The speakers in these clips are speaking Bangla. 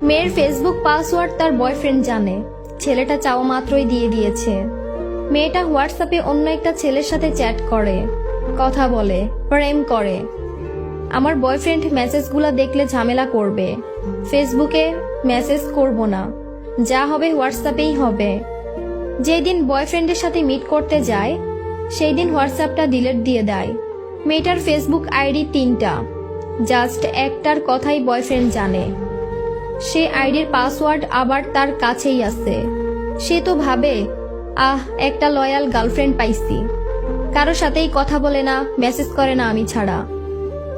মেয়ের ফেসবুক পাসওয়ার্ড তার বয়ফ্রেন্ড জানে। ছেলেটা চাওয়া মাত্রই দিয়ে দিয়েছে। মেয়েটা হোয়াটসঅ্যাপে অন্য একটা ছেলের সাথে চ্যাট করে, কথা বলে, প্রেম করে। আমার বয়ফ্রেন্ড মেসেজগুলো দেখলে ঝামেলা করবে। ফেসবুকে মেসেজ করব না, যা হবে হোয়াটসঅ্যাপেই হবে। যেদিন বয়ফ্রেন্ডের সাথে মিট করতে যায় সেই দিন হোয়াটসঅ্যাপটা ডিলিট দিয়ে দেয়। মেয়েটার ফেসবুক আইডি 3টা, জাস্ট একটার কথাই বয়ফ্রেন্ড জানে। সে আইডির পাসওয়ার্ড আবার তার কাছেই আছে। সে তো ভাবে, একটা লয়াল গার্লফ্রেন্ড পাইছি। কারো সাথেই কথা বলে না, মেসেজ করে না আমি ছাড়া।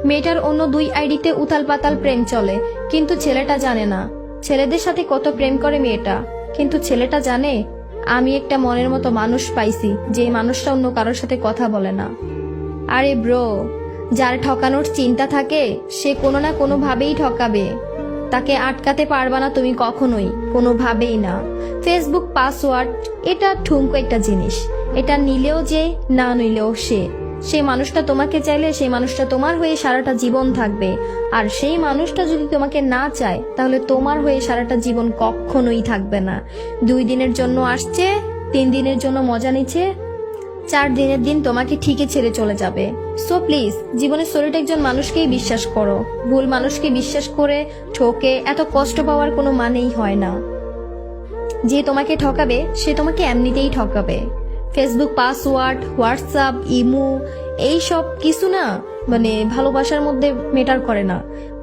মেয়েটার অন্য 2 আইডিতে উথাল পাতাল প্রেম চলে, কিন্তু ছেলেটা জানে না। ছেলেদের সাথে কত প্রেম করে মেয়েটা, কিন্তু ছেলেটা জানে আমি একটা মনের মতো মানুষ পাইছি, যে মানুষটা অন্য কারোর সাথে কথা বলে না। আরে ব্রো, যার ঠকানোর চিন্তা থাকে সে কোনো না কোনো ভাবেই ঠকাবে। তাকে আটকাতে পারবা না তুমি কখনোই, কোনোভাবেই না। ফেসবুক পাসওয়ার্ড এটা ঠুমকো একটা জিনিস। এটা নিলেও যে, না নিলেও সেই মানুষটা তোমাকে চাইলে সেই মানুষটা তোমার হয়ে সারাটা জীবন থাকবে। আর সেই মানুষটা যদি তোমাকে না চায় তাহলে তোমার হয়ে সারাটা জীবন কখনোই থাকবে না। 2 দিনের জন্য আসছে, 3 দিনের জন্য মজা নিচ্ছে, 4 দিনের দিন তোমাকে ঠিকই ছেড়ে চলে যাবে। সো প্লিজ জীবনে সলিড একজন মানুষকেই বিশ্বাস করো। ভুল মানুষকে বিশ্বাস করে ঠকে এত কষ্ট পাওয়ার কোনো মানেই হয় না। যে তোমাকে ঠকাবে সে তোমাকে এমনিতেই ঠকাবে। ফেসবুক পাসওয়ার্ড, হোয়াটসঅ্যাপ, ইমো এই সব কিছু না ভালোবাসার মধ্যে মেটার করে না।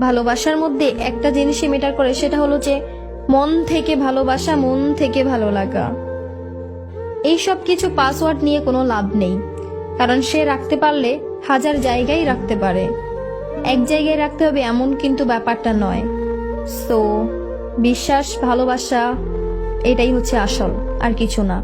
ভালোবাসার মধ্যে একটা জিনিসই মেটার করে, সেটা হলো যে মন থেকে ভালোবাসা, মন থেকে ভালো লাগা। এইসব কিছু পাসওয়ার্ড নিয়ে কোনো লাভ নেই, কারণ সে রাখতে পারলে 1000 জায়গায় রাখতে পারে। এক জায়গায় রাখতে হবে এমন কিন্তু ব্যাপারটা নয়। সো বিশ্বাস, ভালোবাসা এটাই হচ্ছে আসল, আর কিছু না।